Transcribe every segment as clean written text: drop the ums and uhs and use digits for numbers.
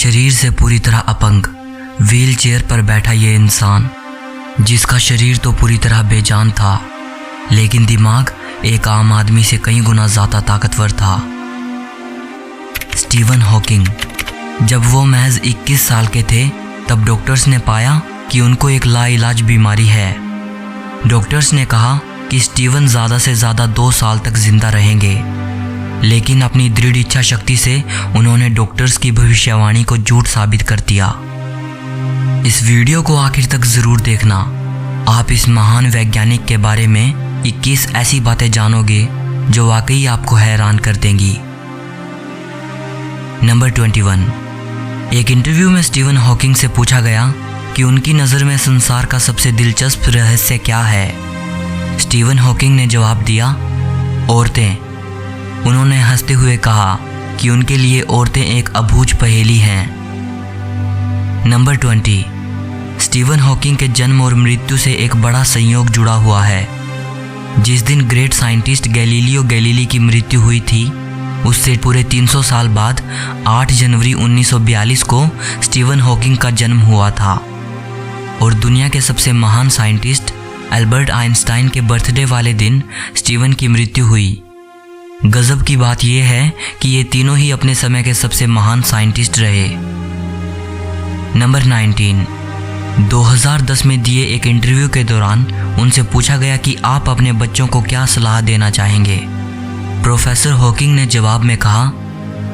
शरीर से पूरी तरह अपंग, व्हील चेयर पर बैठा ये इंसान, जिसका शरीर तो पूरी तरह बेजान था, लेकिन दिमाग एक आम आदमी से कई गुना ज़्यादा ताकतवर था। Steven Hawking. जब वो महज 21 साल के थे तब डॉक्टर्स ने पाया कि उनको एक लाइलाज बीमारी है। डॉक्टर्स ने कहा कि स्टीवन ज़्यादा से ज़्यादा 2 साल तक जिंदा रहेंगे, लेकिन अपनी दृढ़ इच्छा शक्ति से उन्होंने डॉक्टर्स की भविष्यवाणी को झूठ साबित कर दिया। इस वीडियो को आखिर तक ज़रूर देखना। आप इस महान वैज्ञानिक के बारे में 21 ऐसी बातें जानोगे जो वाकई आपको हैरान कर देंगी। नंबर 21। एक इंटरव्यू में स्टीवन हॉकिंग से पूछा गया कि उनकी नज़र में संसार का सबसे दिलचस्प रहस्य क्या है। स्टीवन हॉकिंग ने जवाब दिया, औरतें। उन्होंने हंसते हुए कहा कि उनके लिए औरतें एक अबूझ पहेली हैं। नंबर 20। स्टीवन हॉकिंग के जन्म और मृत्यु से एक बड़ा संयोग जुड़ा हुआ है। जिस दिन ग्रेट साइंटिस्ट गैलीलियो गैलीली की मृत्यु हुई थी, उससे पूरे 300 साल बाद 8 जनवरी 1942 को स्टीवन हॉकिंग का जन्म हुआ था। और दुनिया के सबसे महान साइंटिस्ट एल्बर्ट आइंस्टाइन के बर्थडे वाले दिन स्टीवन की मृत्यु हुई। गजब की बात यह है कि ये तीनों ही अपने समय के सबसे महान साइंटिस्ट रहे। नंबर 19। 2010 में दिए एक इंटरव्यू के दौरान उनसे पूछा गया कि आप अपने बच्चों को क्या सलाह देना चाहेंगे। प्रोफेसर हॉकिंग ने जवाब में कहा,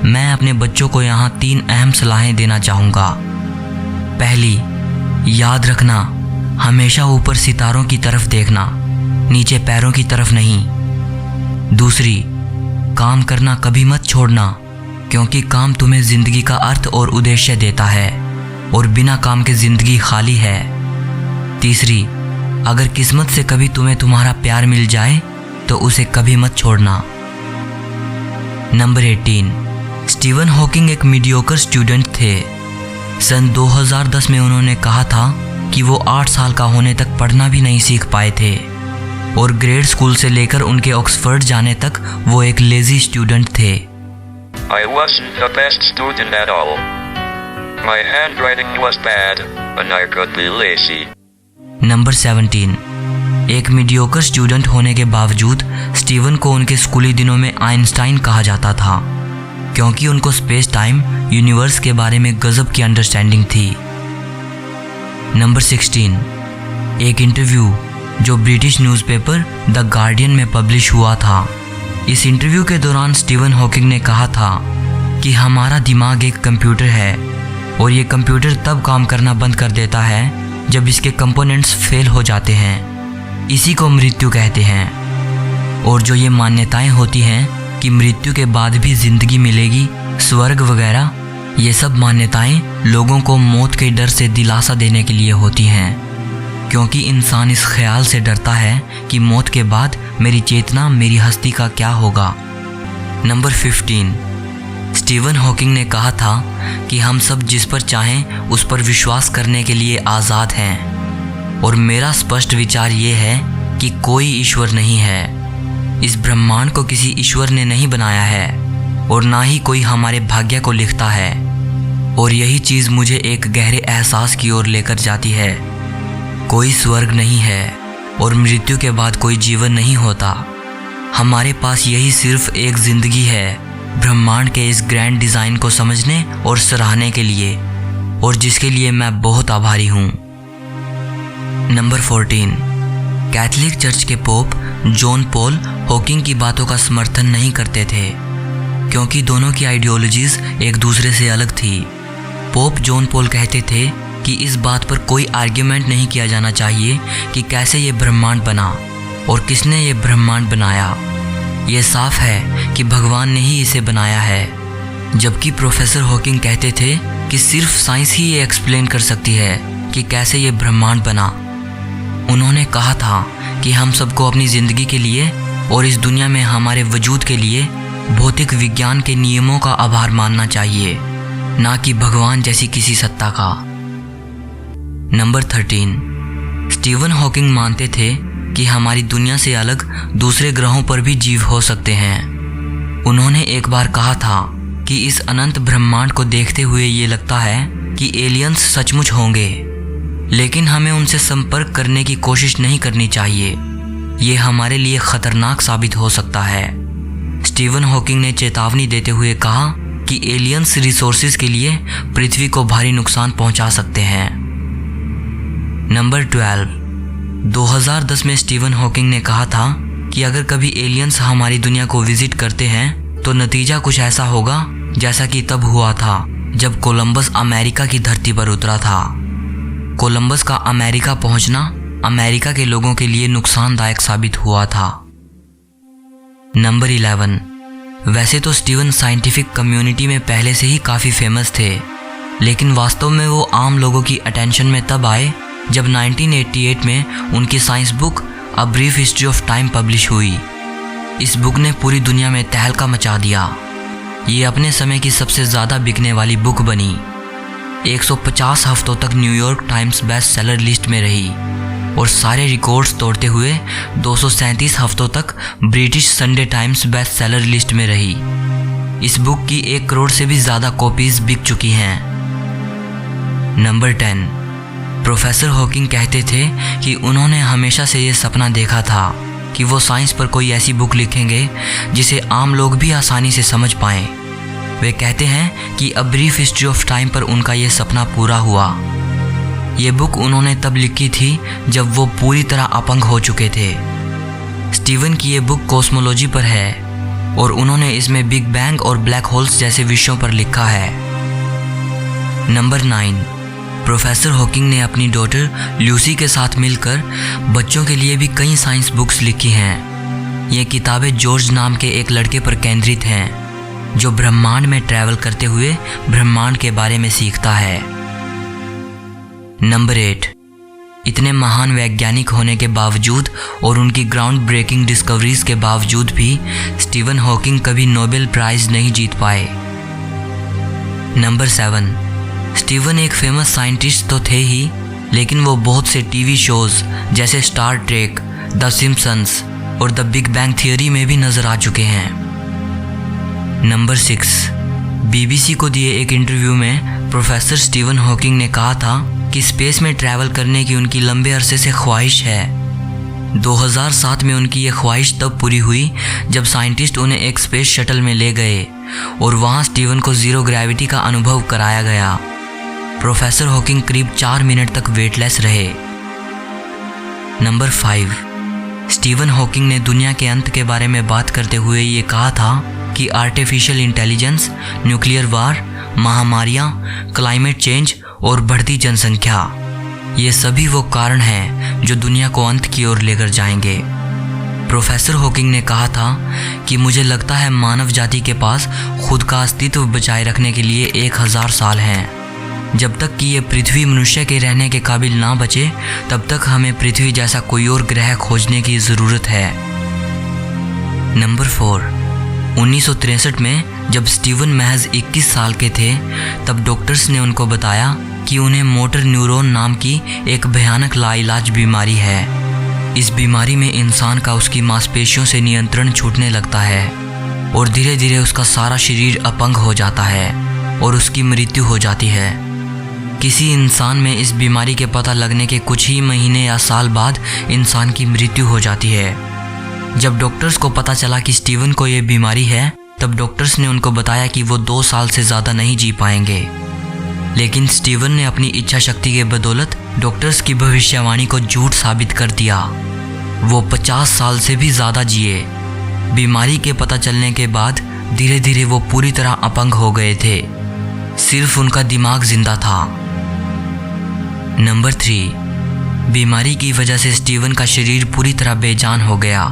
मैं अपने बच्चों को यहाँ 3 अहम सलाहें देना चाहूँगा। पहली, याद रखना, हमेशा ऊपर सितारों की तरफ देखना, नीचे पैरों की तरफ नहीं। दूसरी, काम करना कभी मत छोड़ना, क्योंकि काम तुम्हें ज़िंदगी का अर्थ और उद्देश्य देता है और बिना काम के ज़िंदगी खाली है। तीसरी, अगर किस्मत से कभी तुम्हें तुम्हारा प्यार मिल जाए तो उसे कभी मत छोड़ना। नंबर 18। स्टीवन हॉकिंग एक मीडियोकर स्टूडेंट थे। सन 2010 में उन्होंने कहा था कि वो 8 साल का होने तक पढ़ना भी नहीं सीख पाए थे और ग्रेड स्कूल से लेकर उनके ऑक्सफोर्ड जाने तक वो एक लेजी स्टूडेंट थे। I wasn't the best student at all. My handwriting was bad and I could be lazy. Number 17। एक मीडियोकर स्टूडेंट होने के बावजूद स्टीवन को उनके स्कूली दिनों में आइंस्टाइन कहा जाता था, क्योंकि उनको स्पेस टाइम यूनिवर्स के बारे में गजब की अंडरस्टैंडिंग थी। नंबर 16। एक इंटरव्यू जो ब्रिटिश न्यूज़पेपर द गार्डियन में पब्लिश हुआ था। इस इंटरव्यू के दौरान स्टीवन हॉकिंग ने कहा था कि हमारा दिमाग एक कंप्यूटर है और ये कंप्यूटर तब काम करना बंद कर देता है जब इसके कंपोनेंट्स फेल हो जाते हैं। इसी को मृत्यु कहते हैं। और जो ये मान्यताएं होती हैं कि मृत्यु के बाद भी जिंदगी मिलेगी, स्वर्ग वगैरह, ये सब मान्यताएं लोगों को मौत के डर से दिलासा देने के लिए होती हैं, क्योंकि इंसान इस ख्याल से डरता है कि मौत के बाद मेरी चेतना, मेरी हस्ती का क्या होगा। नंबर 15। स्टीवन हॉकिंग ने कहा था कि हम सब जिस पर चाहें उस पर विश्वास करने के लिए आज़ाद हैं, और मेरा स्पष्ट विचार ये है कि कोई ईश्वर नहीं है। इस ब्रह्मांड को किसी ईश्वर ने नहीं बनाया है और ना ही कोई हमारे भाग्य को लिखता है। और यही चीज़ मुझे एक गहरे एहसास की ओर लेकर जाती है। कोई स्वर्ग नहीं है और मृत्यु के बाद कोई जीवन नहीं होता। हमारे पास यही सिर्फ एक ज़िंदगी है ब्रह्मांड के इस ग्रैंड डिज़ाइन को समझने और सराहने के लिए, और जिसके लिए मैं बहुत आभारी हूँ। नंबर 14। कैथोलिक चर्च के पोप जॉन पॉल हॉकिंग की बातों का समर्थन नहीं करते थे, क्योंकि दोनों की आइडियोलॉजीज एक दूसरे से अलग थी। पोप जॉन पॉल कहते थे कि इस बात पर कोई आर्ग्यूमेंट नहीं किया जाना चाहिए कि कैसे ये ब्रह्मांड बना और किसने ये ब्रह्मांड बनाया। ये साफ है कि भगवान ने ही इसे बनाया है। जबकि प्रोफेसर हॉकिंग कहते थे कि सिर्फ साइंस ही ये एक्सप्लेन कर सकती है कि कैसे ये ब्रह्मांड बना। उन्होंने कहा था कि हम सबको अपनी ज़िंदगी के लिए और इस दुनिया में हमारे वजूद के लिए भौतिक विज्ञान के नियमों का आभार मानना चाहिए, ना कि भगवान जैसी किसी सत्ता का। नंबर 13। स्टीवन हॉकिंग मानते थे कि हमारी दुनिया से अलग दूसरे ग्रहों पर भी जीव हो सकते हैं। उन्होंने एक बार कहा था कि इस अनंत ब्रह्मांड को देखते हुए ये लगता है कि एलियंस सचमुच होंगे, लेकिन हमें उनसे संपर्क करने की कोशिश नहीं करनी चाहिए। ये हमारे लिए खतरनाक साबित हो सकता है। स्टीवन हॉकिंग ने चेतावनी देते हुए कहा कि एलियंस रिसोर्सेज के लिए पृथ्वी को भारी नुकसान पहुंचा सकते हैं। नंबर 12, 2010 में स्टीवन हॉकिंग ने कहा था कि अगर कभी एलियंस हमारी दुनिया को विजिट करते हैं तो नतीजा कुछ ऐसा होगा जैसा कि तब हुआ था जब कोलंबस अमेरिका की धरती पर उतरा था। कोलंबस का अमेरिका पहुंचना अमेरिका के लोगों के लिए नुकसानदायक साबित हुआ था। नंबर 11, वैसे तो स्टीवन साइंटिफिक कम्युनिटी में पहले से ही काफ़ी फेमस थे, लेकिन वास्तव में वो आम लोगों की अटेंशन में तब आए जब 1988 में उनकी science book a brief history of time publish हुई। इस बुक ने पूरी दुनिया में तहलका मचा दिया। ये अपने समय की सबसे ज़्यादा बिकने वाली बुक बनी। 150 हफ्तों तक New York times best seller list में रही और सारे रिकॉर्ड्स तोड़ते हुए 237 हफ्तों तक British Sunday times best seller list में रही। इस बुक की 1 करोड़ से भी ज़्यादा कॉपीज बिक चुकी हैं। नंबर 10, प्रोफेसर हॉकिंग कहते थे कि उन्होंने हमेशा से ये सपना देखा था कि वो साइंस पर कोई ऐसी बुक लिखेंगे जिसे आम लोग भी आसानी से समझ पाएं। वे कहते हैं कि a brief history of time पर उनका ये सपना पूरा हुआ। ये बुक उन्होंने तब लिखी थी जब वो पूरी तरह अपंग हो चुके थे। स्टीवन की ये बुक कॉस्मोलॉजी पर है और उन्होंने इसमें बिग बैंग और ब्लैक होल्स जैसे विषयों पर लिखा है। नंबर 9, प्रोफेसर हॉकिंग ने अपनी डॉटर ल्यूसी के साथ मिलकर बच्चों के लिए भी कई साइंस बुक्स लिखी हैं। ये किताबें जॉर्ज नाम के एक लड़के पर केंद्रित हैं जो ब्रह्मांड में ट्रैवल करते हुए ब्रह्मांड के बारे में सीखता है। नंबर 8, इतने महान वैज्ञानिक होने के बावजूद और उनकी ग्राउंड ब्रेकिंग डिस्कवरीज के बावजूद भी स्टीवन हॉकिंग कभी नोबेल प्राइज नहीं जीत पाए। नंबर 7, स्टीवन एक फेमस साइंटिस्ट तो थे ही, लेकिन वो बहुत से टीवी शोज जैसे स्टार ट्रेक, द सिम्पसन्स और द बिग बैंग थियरी में भी नजर आ चुके हैं। नंबर 6, बीबीसी को दिए एक इंटरव्यू में प्रोफेसर स्टीवन हॉकिंग ने कहा था कि स्पेस में ट्रैवल करने की उनकी लंबे अरसे से ख्वाहिश है। 2007 में उनकी ये ख्वाहिश तब पूरी हुई जब साइंटिस्ट उन्हें एक स्पेस शटल में ले गए और वहाँ स्टीवन को जीरो ग्रेविटी का अनुभव कराया गया। प्रोफेसर हॉकिंग करीब 4 मिनट तक वेटलेस रहे। नंबर 5, स्टीवन हॉकिंग ने दुनिया के अंत के बारे में बात करते हुए ये कहा था कि आर्टिफिशियल इंटेलिजेंस, न्यूक्लियर वार, महामारियाँ, क्लाइमेट चेंज और बढ़ती जनसंख्या, ये सभी वो कारण हैं जो दुनिया को अंत की ओर लेकर जाएंगे। प्रोफेसर हॉकिंग ने कहा था कि मुझे लगता है मानव जाति के पास खुद का अस्तित्व बचाए रखने के लिए 1000 साल हैं। जब तक कि ये पृथ्वी मनुष्य के रहने के काबिल ना बचे, तब तक हमें पृथ्वी जैसा कोई और ग्रह खोजने की ज़रूरत है। नंबर 4, 1963 में जब स्टीवन महज 21 साल के थे, तब डॉक्टर्स ने उनको बताया कि उन्हें मोटर न्यूरॉन नाम की एक भयानक लाइलाज बीमारी है। इस बीमारी में इंसान का उसकी मांसपेशियों से नियंत्रण छूटने लगता है और धीरे धीरे उसका सारा शरीर अपंग हो जाता है और उसकी मृत्यु हो जाती है। किसी इंसान में इस बीमारी के पता लगने के कुछ ही महीने या साल बाद इंसान की मृत्यु हो जाती है। जब डॉक्टर्स को पता चला कि स्टीवन को ये बीमारी है, तब डॉक्टर्स ने उनको बताया कि वो 2 साल से ज़्यादा नहीं जी पाएंगे। लेकिन स्टीवन ने अपनी इच्छा शक्ति के बदौलत डॉक्टर्स की भविष्यवाणी को झूठ साबित कर दिया। वो 50 साल से भी ज़्यादा जिए। बीमारी के पता चलने के बाद धीरे धीरे वो पूरी तरह अपंग हो गए थे, सिर्फ उनका दिमाग जिंदा था। नंबर 3, बीमारी की वजह से स्टीवन का शरीर पूरी तरह बेजान हो गया।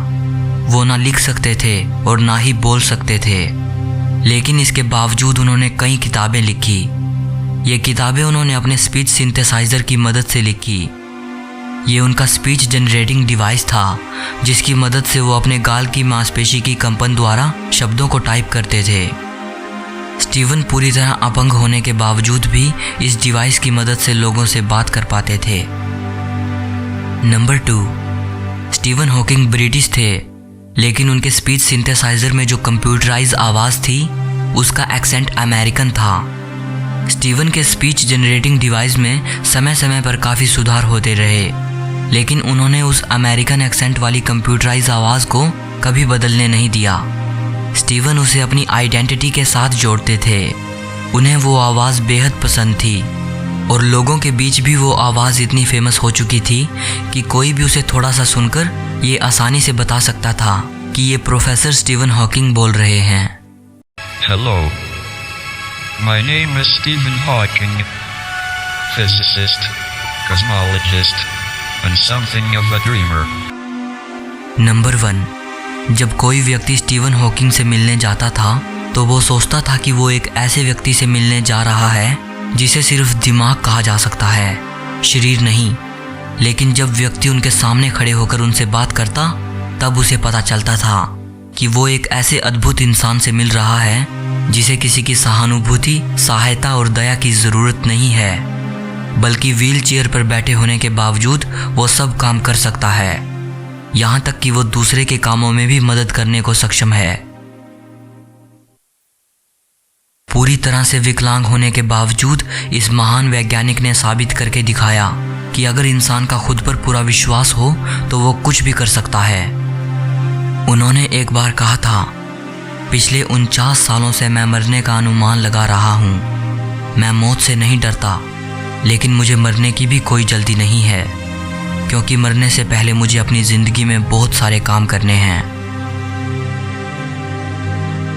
वो ना लिख सकते थे और ना ही बोल सकते थे, लेकिन इसके बावजूद उन्होंने कई किताबें लिखी। ये किताबें उन्होंने अपने स्पीच सिंथेसाइज़र की मदद से लिखी। ये उनका स्पीच जनरेटिंग डिवाइस था, जिसकी मदद से वो अपने गाल की मांसपेशी की कंपन द्वारा शब्दों को टाइप करते थे। स्टीवन पूरी तरह अपंग होने के बावजूद भी इस डिवाइस की मदद से लोगों से बात कर पाते थे। नंबर 2, स्टीवन हॉकिंग ब्रिटिश थे, लेकिन उनके स्पीच सिंथेसाइज़र में जो कंप्यूटराइज आवाज़ थी उसका एक्सेंट अमेरिकन था। स्टीवन के स्पीच जनरेटिंग डिवाइस में समय समय पर काफ़ी सुधार होते रहे, लेकिन उन्होंने उस अमेरिकन एक्सेंट वाली कंप्यूटराइज आवाज़ को कभी बदलने नहीं दिया। स्टीवन उसे अपनी आइडेंटिटी के साथ जोड़ते थे। उन्हें वो आवाज़ बेहद पसंद थी और लोगों के बीच भी वो आवाज़ इतनी फेमस हो चुकी थी कि कोई भी उसे थोड़ा सा सुनकर ये आसानी से बता सकता था कि ये प्रोफेसर स्टीवन हॉकिंग बोल रहे हैं। Hello. My name is Stephen Hawking. Physicist, cosmologist, and something of a dreamer. Number 1, जब कोई व्यक्ति स्टीवन हॉकिंग से मिलने जाता था तो वो सोचता था कि वो एक ऐसे व्यक्ति से मिलने जा रहा है जिसे सिर्फ दिमाग कहा जा सकता है, शरीर नहीं। लेकिन जब व्यक्ति उनके सामने खड़े होकर उनसे बात करता तब उसे पता चलता था कि वो एक ऐसे अद्भुत इंसान से मिल रहा है जिसे किसी की सहानुभूति, सहायता और दया की ज़रूरत नहीं है, बल्कि व्हील चेयर पर बैठे होने के बावजूद वो सब काम कर सकता है, यहाँ तक कि वो दूसरे के कामों में भी मदद करने को सक्षम है। पूरी तरह से विकलांग होने के बावजूद इस महान वैज्ञानिक ने साबित करके दिखाया कि अगर इंसान का खुद पर पूरा विश्वास हो तो वो कुछ भी कर सकता है। उन्होंने एक बार कहा था, पिछले 49 सालों से मैं मरने का अनुमान लगा रहा हूँ। मैं मौत से नहीं डरता, लेकिन मुझे मरने की भी कोई जल्दी नहीं है, क्योंकि मरने से पहले मुझे अपनी ज़िंदगी में बहुत सारे काम करने हैं।